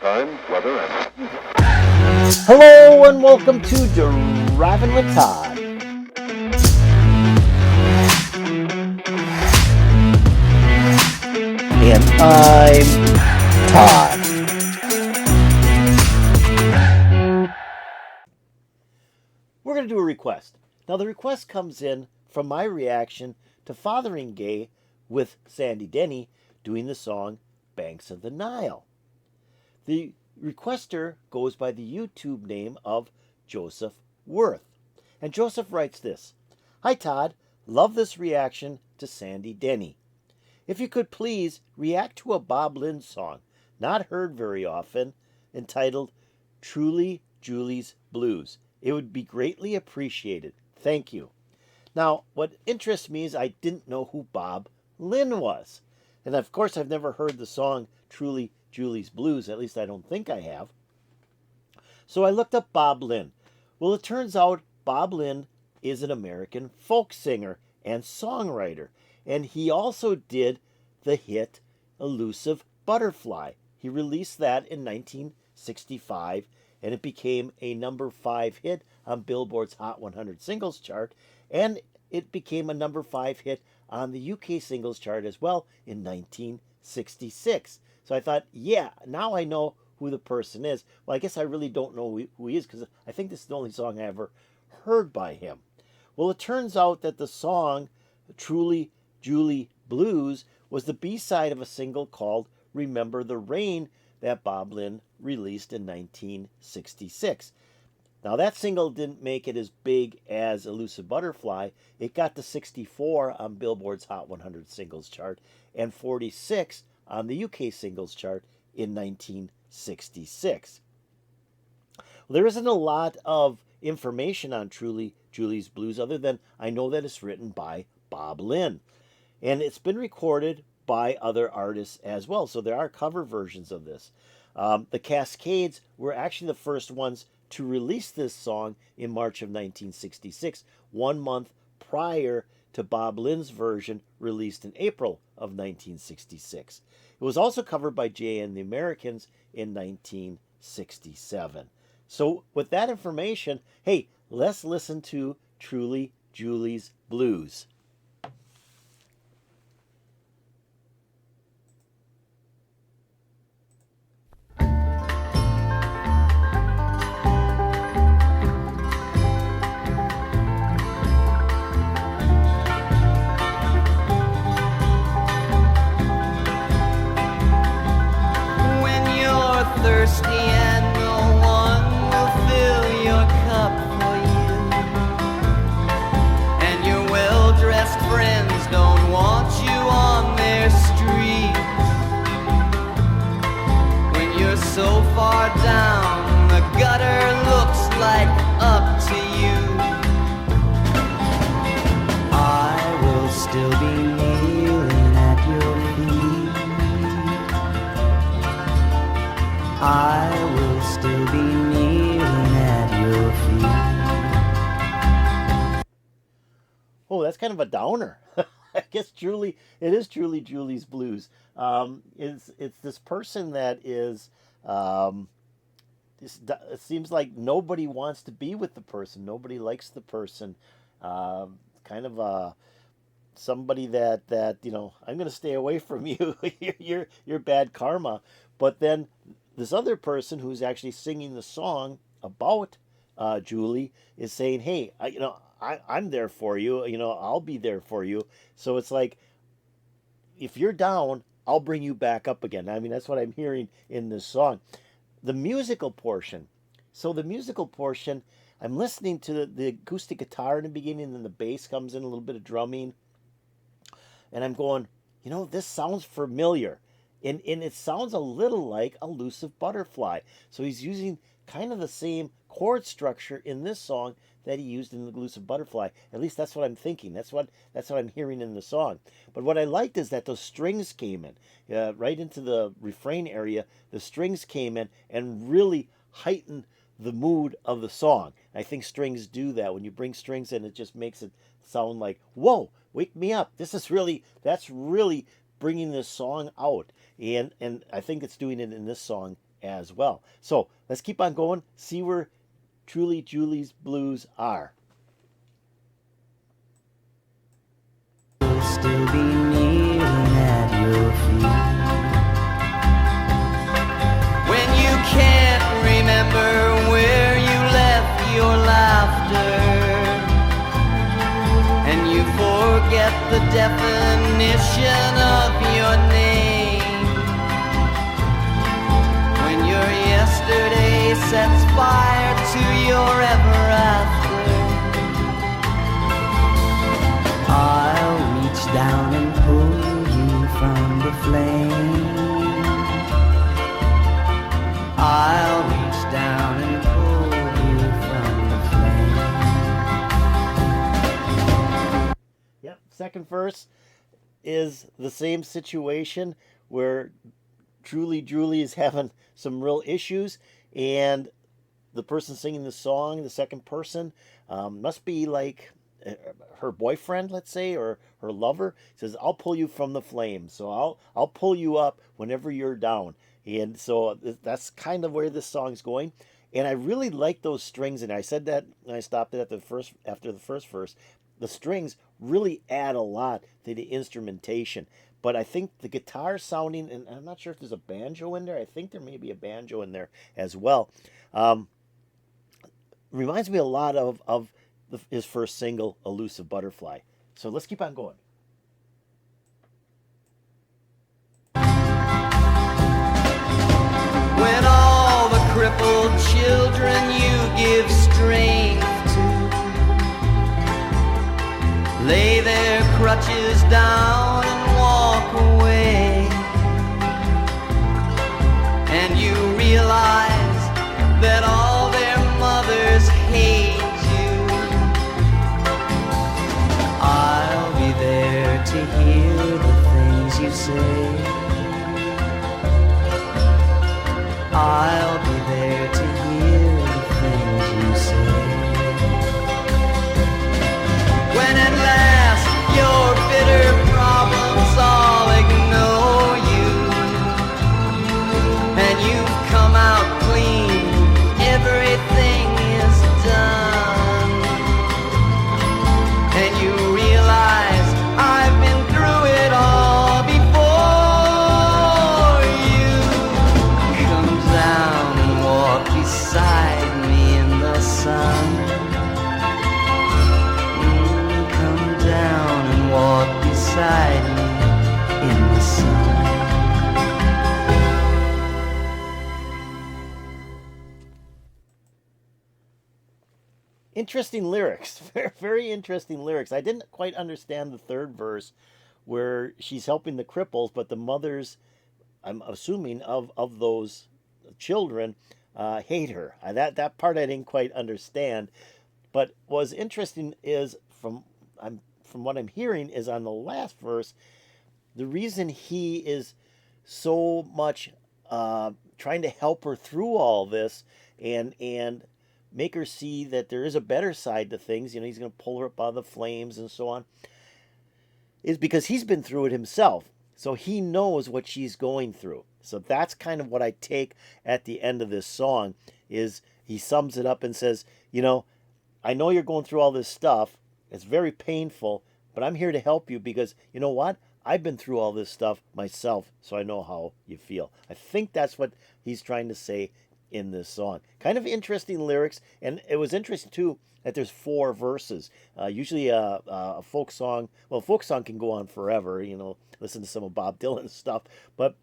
time, weather, and... Hello and welcome to Driving with Todd. And I'm Todd. We're going to do a request. Now the request comes in from my reaction to Fathering Gay with Sandy Denny doing the song Banks of the Nile. The requester goes by the YouTube name of Joseph Worth. And Joseph writes this: Hi Todd, love this reaction to Sandy Denny. If you could please react to a Bob Lynn song, not heard very often, entitled Truly Julie's Blues. It would be greatly appreciated. Thank you. Now, what interests me is I didn't know who Bob Lynn was. And of course, I've never heard the song Truly Julie's Blues. At least I don't think I have. So I looked up Bob Lynn. Well, it turns out Bob Lynn is an American folk singer and songwriter. And he also did the hit Elusive Butterfly. He released that in 1965, and it became a number 5 hit on Billboard's Hot 100 Singles Chart, and it became a number 5 hit on the UK Singles Chart as well in 1966. So I thought, yeah, now I know who the person is. Well, I guess I really don't know who he is, because I think this is the only song I ever heard by him. Well, it turns out that the song Truly Julie Blues was the B-side of a single called Remember the Rain that Bob Lynn released in 1966. Now that single didn't make it as big as Elusive Butterfly. It got to 64 on Billboard's Hot 100 Singles Chart and 46 on the UK Singles Chart in 1966. Well, there isn't a lot of information on Truly Julie's Blues other than I know that it's written by Bob Lynn. And it's been recorded by other artists as well. So there are cover versions of this. The Cascades were actually the first ones to release this song in March of 1966, 1 month prior to Bob Lynn's version released in April of 1966. It was also covered by Jay and the Americans in 1967. So with that information, hey, let's listen to Truly Julie's Blues. Thirsty and no one will fill your cup for you, and your well-dressed friends don't want you on their streets. When you're so far down, the gutter looks like up to you. I will still be kneeling at your feet. I will still be kneeling at your feet. Oh, that's kind of a downer. I guess it is truly Julie's Blues. It's this person that is, it seems like nobody wants to be with the person. Nobody likes the person. Kind of somebody that I'm going to stay away from you. you're bad karma. But then this other person who's actually singing the song about Julie is saying, "Hey, I'm there for you. I'll be there for you." So it's like, if you're down, I'll bring you back up again. I mean, that's what I'm hearing in this song. The musical portion. So the musical portion, I'm listening to the acoustic guitar in the beginning, and then the bass comes in, a little bit of drumming, and I'm going, this sounds familiar. And it sounds a little like Elusive Butterfly. So he's using kind of the same chord structure in this song that he used in the Elusive Butterfly. At least that's what I'm thinking. That's what I'm hearing in the song. But what I liked is that those strings came in. Right into the refrain area, the strings came in and really heightened the mood of the song. I think strings do that. When you bring strings in, it just makes it sound like, whoa, wake me up. That's really bringing this song out. And I think it's doing it in this song as well. So let's keep on going, see where Truly Julie's blues are. Still be kneeling at your feet. When you can't remember where you left your laughter, and you forget the definition of your name, when your yesterday sets fire to your ever after, I'll reach down and pull you from the flame. I'll reach down and pull you from the flame. Yep, second verse is the same situation where Truly Julie is having some real issues, and the person singing the song, the second person, must be like her boyfriend, let's say, or her lover. Says, "I'll pull you from the flames, so I'll pull you up whenever you're down." And so that's kind of where this song's going. And I really like those strings, and I said that when I stopped it at the first after the first verse. The strings really add a lot to the instrumentation. But I think the guitar sounding, and I'm not sure if there's a banjo in there. I think there may be a banjo in there as well. Um, Reminds me a lot of his first single, Elusive Butterfly. So let's keep on going. When all the crippled children you give strength to lay their crutches down and walk away, and you realize that all their mothers hate you, I'll be there to hear the things you say. I'll be there to hear the things you say. When at last your bitter problems all ignore you, and you've come out clean, everything is done, and you realize I've been through it all before. You come down and walk beside me in the sun. Come down and walk beside me in the sun. Interesting lyrics, very interesting lyrics. I didn't quite understand the third verse where she's helping the cripples, but the mothers, I'm assuming, of those children hate her. That part I didn't quite understand. But what's interesting is from what I'm hearing is on the last verse, the reason he is so much trying to help her through all this and make her see that there is a better side to things. You know, he's going to pull her up out of the flames and so on, is because he's been through it himself. So he knows what she's going through. So that's kind of what I take at the end of this song is he sums it up and says, you know, I know you're going through all this stuff. It's very painful, but I'm here to help you because you know what? I've been through all this stuff myself, so I know how you feel. I think that's what he's trying to say in this song. Kind of interesting lyrics, and it was interesting too that there's 4 verses. Usually a folk song, well, folk song can go on forever. You know, listen to some of Bob Dylan's stuff, but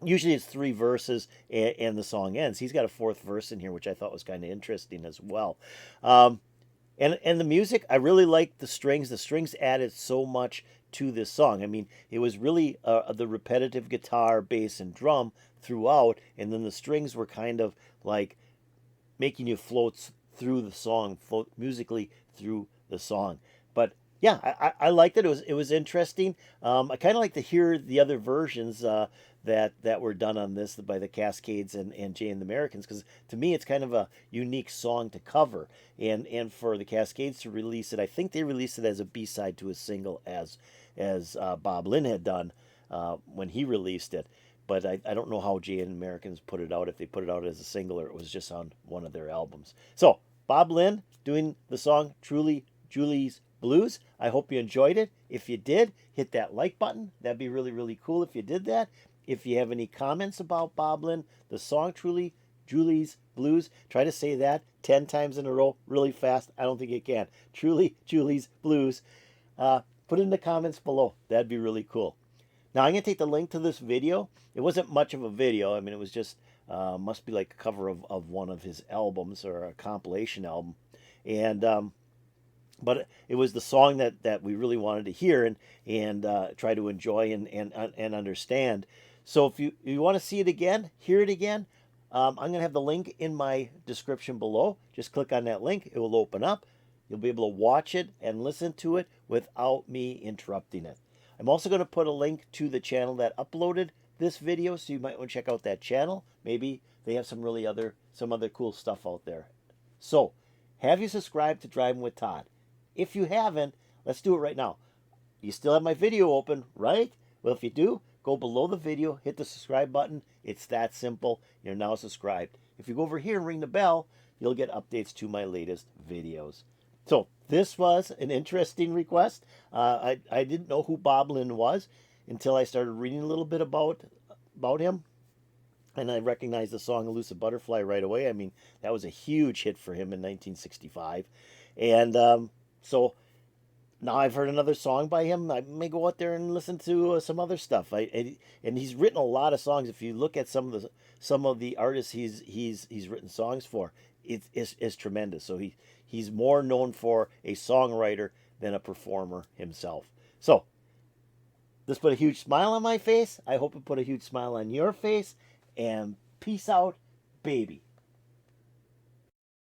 usually it's 3 verses and the song ends. He's got a 4th verse in here, which I thought was kind of interesting as well. And the music, I really like the strings. The strings added so much to this song. I mean, it was really the repetitive guitar, bass, and drum throughout, and then the strings were kind of like making you float through the song, float musically through the song. But yeah, I liked it. It was interesting. I kind of like to hear the other versions that were done on this by the Cascades and Jay and the Americans, because to me it's kind of a unique song to cover, and for the Cascades to release it, I think they released it as a B-side to a single as Bob Lynn had done when he released it. but I don't know how Jay and Americans put it out, if they put it out as a single or it was just on one of their albums. So, Bob Lynn doing the song Truly Julie's Blues. I hope you enjoyed it. If you did, hit that like button. That'd be really, really cool if you did that. If you have any comments about Bob Lynn, the song Truly Julie's Blues, try to say that 10 times in a row really fast. I don't think you can. Truly Julie's Blues. Put it in the comments below. That'd be really cool. Now I'm going to take the link to this video. It wasn't much of a video. I mean, it was just, must be like a cover of one of his albums or a compilation album. And, but it was the song that we really wanted to hear and try to enjoy and understand. So if you want to see it again, hear it again, I'm going to have the link in my description below. Just click on that link. It will open up. You'll be able to watch it and listen to it without me interrupting it. I'm also going to put a link to the channel that uploaded this video, so you might want to check out that channel. Maybe they have some other cool stuff out there. So, have you subscribed to Driving with Todd? If you haven't, let's do it right now. You still have my video open, right? Well, if you do, go below the video, hit the subscribe button. It's that simple. You're now subscribed. If you go over here and ring the bell, you'll get updates to my latest videos. So this was an interesting request. I didn't know who Bob Lynn was until I started reading a little bit about him. And I recognized the song Elusive Butterfly right away. I mean, that was a huge hit for him in 1965. And so now I've heard another song by him. I may go out there and listen to some other stuff. And he's written a lot of songs. If you look at some of the artists he's written songs for, it's tremendous. So he's more known for a songwriter than a performer himself. So this put a huge smile on my face. I hope it put a huge smile on your face. And peace out, baby.